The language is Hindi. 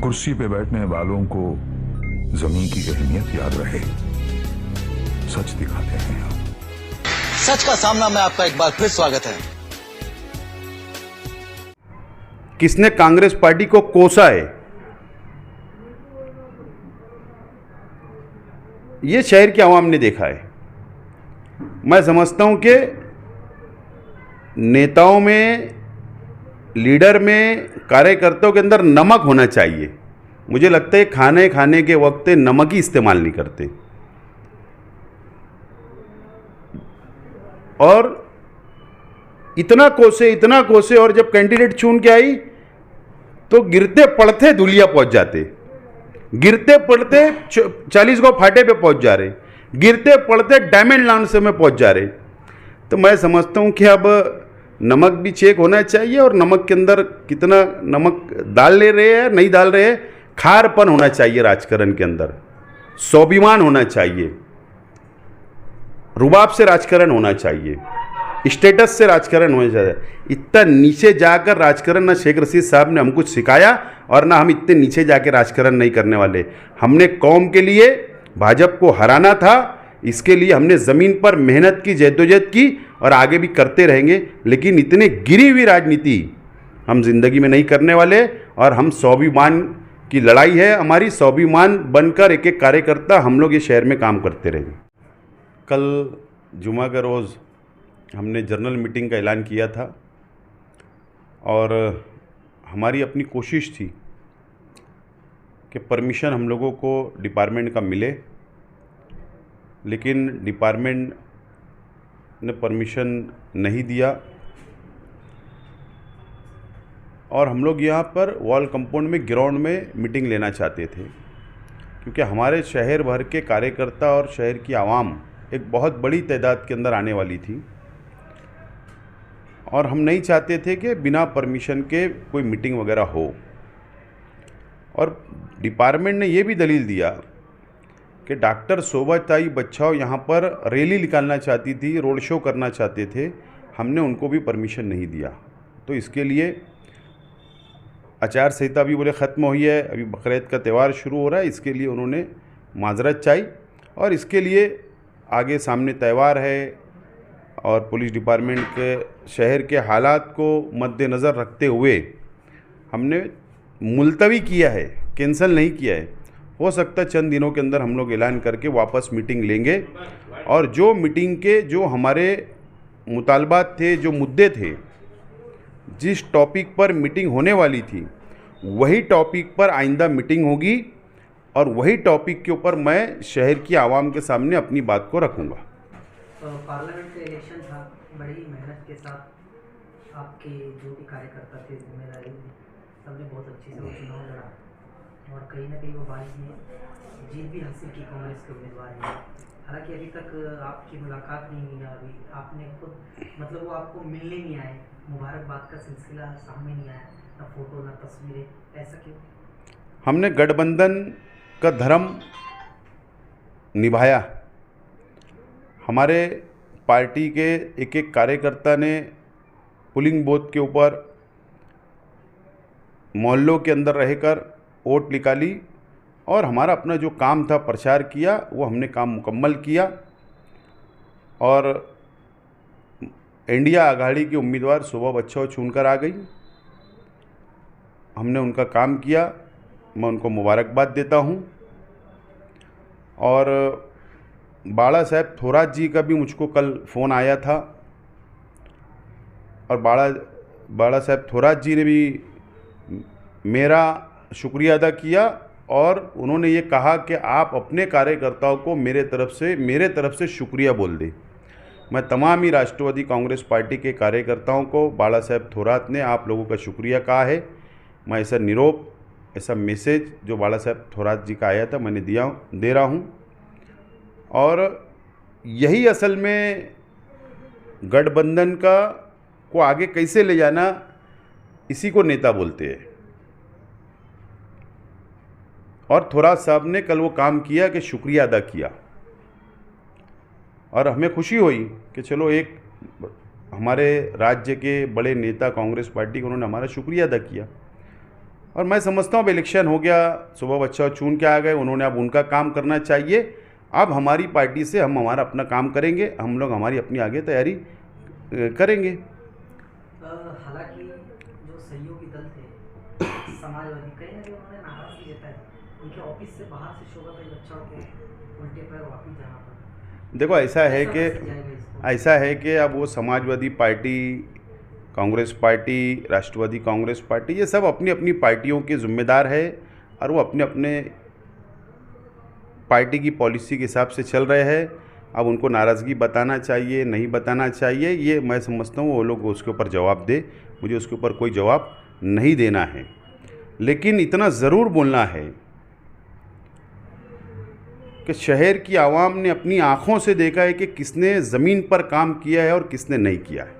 कुर्सी पे बैठने वालों को जमीन की अहमियत याद रहे, सच दिखाते हैं हम। सच का सामना में आपका एक बार फिर स्वागत है। किसने कांग्रेस पार्टी को कोसा है, ये शहर की आवाम ने देखा है। मैं समझता हूं कि नेताओं में, लीडर में, कार्यकर्ताओं के अंदर नमक होना चाहिए। मुझे लगता है खाने के वक्त नमक ही इस्तेमाल नहीं करते। और इतना कोसे और जब कैंडिडेट चुन के आई तो गिरते पड़ते धुलिया पहुंच जाते, गिरते पड़ते 40 गो फाटे पे पहुंच जा रहे, गिरते पड़ते डायमंड लाउंज से में पहुंच जा रहे। तो मैं समझता हूं कि अब नमक भी चेक होना चाहिए और नमक के अंदर कितना नमक डाल ले रहे हैं, नहीं डाल रहे हैं। खारपन होना चाहिए राजकारण के अंदर, स्वाभिमान होना चाहिए, रुबाब से राजकारण होना चाहिए, स्टेटस से राजकारण होना चाहिए। इतना नीचे जाकर राजकारण ना शेख रशीद साहब ने हमको सिखाया और ना हम इतने नीचे जाकर राजकारण नहीं करने वाले। हमने कौम के लिए भाजपा को हराना था, इसके लिए हमने ज़मीन पर मेहनत की, जद्दोजहद की और आगे भी करते रहेंगे। लेकिन इतने गिरी हुई राजनीति हम जिंदगी में नहीं करने वाले। और हम स्वाभिमान की लड़ाई है हमारी, स्वाभिमान बनकर एक एक कार्यकर्ता हम लोग ये शहर में काम करते रहेंगे। कल जुमा का रोज़ हमने जर्नल मीटिंग का ऐलान किया था और हमारी अपनी कोशिश थी कि परमिशन हम लोगों को डिपार्टमेंट का मिले, लेकिन डिपार्टमेंट ने परमिशन नहीं दिया। और हम लोग यहाँ पर वॉल कंपाउंड में, ग्राउंड में मीटिंग लेना चाहते थे, क्योंकि हमारे शहर भर के कार्यकर्ता और शहर की आवाम एक बहुत बड़ी तादाद के अंदर आने वाली थी और हम नहीं चाहते थे कि बिना परमिशन के कोई मीटिंग वगैरह हो। और डिपार्टमेंट ने ये भी दलील दिया कि डॉक्टर शोभाताई बच्चाओ यहाँ पर रैली निकालना चाहती थी, रोड शो करना चाहते थे, हमने उनको भी परमिशन नहीं दिया। तो इसके लिए आचार संहिता भी बोले ख़त्म हुई है, अभी बकरीद का त्यौहार शुरू हो रहा है, इसके लिए उन्होंने माजरत चाहिए। और इसके लिए आगे सामने त्यौहार है और पुलिस डिपार्टमेंट के शहर के हालात को मद्देनज़र रखते हुए हमने मुलतवी किया है, कैंसिल नहीं किया है। हो सकता है चंद दिनों के अंदर हम लोग ऐलान करके वापस मीटिंग लेंगे और जो मीटिंग के जो हमारे मुतालबात थे, जो मुद्दे थे, जिस टॉपिक पर मीटिंग होने वाली थी वही टॉपिक पर आइंदा मीटिंग होगी और वही टॉपिक के ऊपर मैं शहर की आवाम के सामने अपनी बात को रखूँगा। पार्लियामेंट का इलेक्शन था, बड़ी मेहनत के साथ आपके जो भी कार्यकर्ता थे, जिम्मेदारी में सबने बहुत अच्छे से वो चुनाव लड़ा और कहीं ना कहीं वो बारिश में जीत भी हासिल की कांग्रेस के उम्मीदवार ने। हालांकि अभी तक आपकी मुलाकात नहीं हुई, अभी आपने खुद मतलब वो आपको मिलने नहीं आए, मुबारकबाद का सिलसिला सामने नहीं आया, ना फोटो ना तस्वीरें, ऐसा क्यों? हमने गठबंधन का धर्म निभाया। हमारे पार्टी के एक एक कार्यकर्ता ने पोलिंग बूथ के ऊपर मोहल्लों के अंदर रहकर वोट निकाली और हमारा अपना जो काम था प्रचार किया, वो हमने काम मुकम्मल किया। और इंडिया आघाड़ी की उम्मीदवार शोभा बच्चाओ चुनकर आ गई, हमने उनका काम किया, मैं उनको मुबारकबाद देता हूँ। और बाला साहब थोरात जी का भी मुझको कल फ़ोन आया था और बाला साहब थोरात जी ने भी मेरा शुक्रिया अदा किया और उन्होंने ये कहा कि आप अपने कार्यकर्ताओं को मेरे तरफ से शुक्रिया बोल दें। मैं तमाम ही राष्ट्रवादी कांग्रेस पार्टी के कार्यकर्ताओं को बाला साहब थोरात ने आप लोगों का शुक्रिया कहा है। मैं ऐसा मैसेज जो बाला साहब थोरात जी का आया था मैंने दे रहा हूँ। और यही असल में गठबंधन को आगे कैसे ले जाना, इसी को नेता बोलते हैं। और थोरात साहब ने कल वो काम किया कि शुक्रिया अदा किया और हमें खुशी हुई कि चलो एक हमारे राज्य के बड़े नेता कांग्रेस पार्टी के उन्होंने हमारा शुक्रिया अदा किया। और मैं समझता हूँ अब इलेक्शन हो गया, सुबह बच्चा चुन के आ गए, उन्होंने अब उनका काम करना चाहिए। अब हमारी पार्टी से हम हमारा अपना काम करेंगे, हम लोग हमारी अपनी आगे तैयारी करेंगे। हालांकि जो सहयोगी दल थे समाजवादी, कहीं ना कहीं उन्होंने नाराजगी जताई उनके ऑफिस से बाहर से शोभा ताई बच्चों के उल्टे पैर वापिस जाना पड़ा। देखो ऐसा है कैसा कि मैसेज जाएगा इसको? ऐसा है कि अब वो समाजवादी पार्टी, कांग्रेस पार्टी, राष्ट्रवादी कांग्रेस पार्टी, ये सब अपनी अपनी पार्टियों के जिम्मेदार है और वो अपने अपने पार्टी की पॉलिसी के हिसाब से चल रहे हैं। अब उनको नाराज़गी बताना चाहिए, नहीं बताना चाहिए, ये मैं समझता हूँ वो लोग उसके ऊपर जवाब दे, मुझे उसके ऊपर कोई जवाब नहीं देना है। लेकिन इतना ज़रूर बोलना है कि शहर की आवाम ने अपनी आँखों से देखा है कि किसने ज़मीन पर काम किया है और किसने नहीं किया है।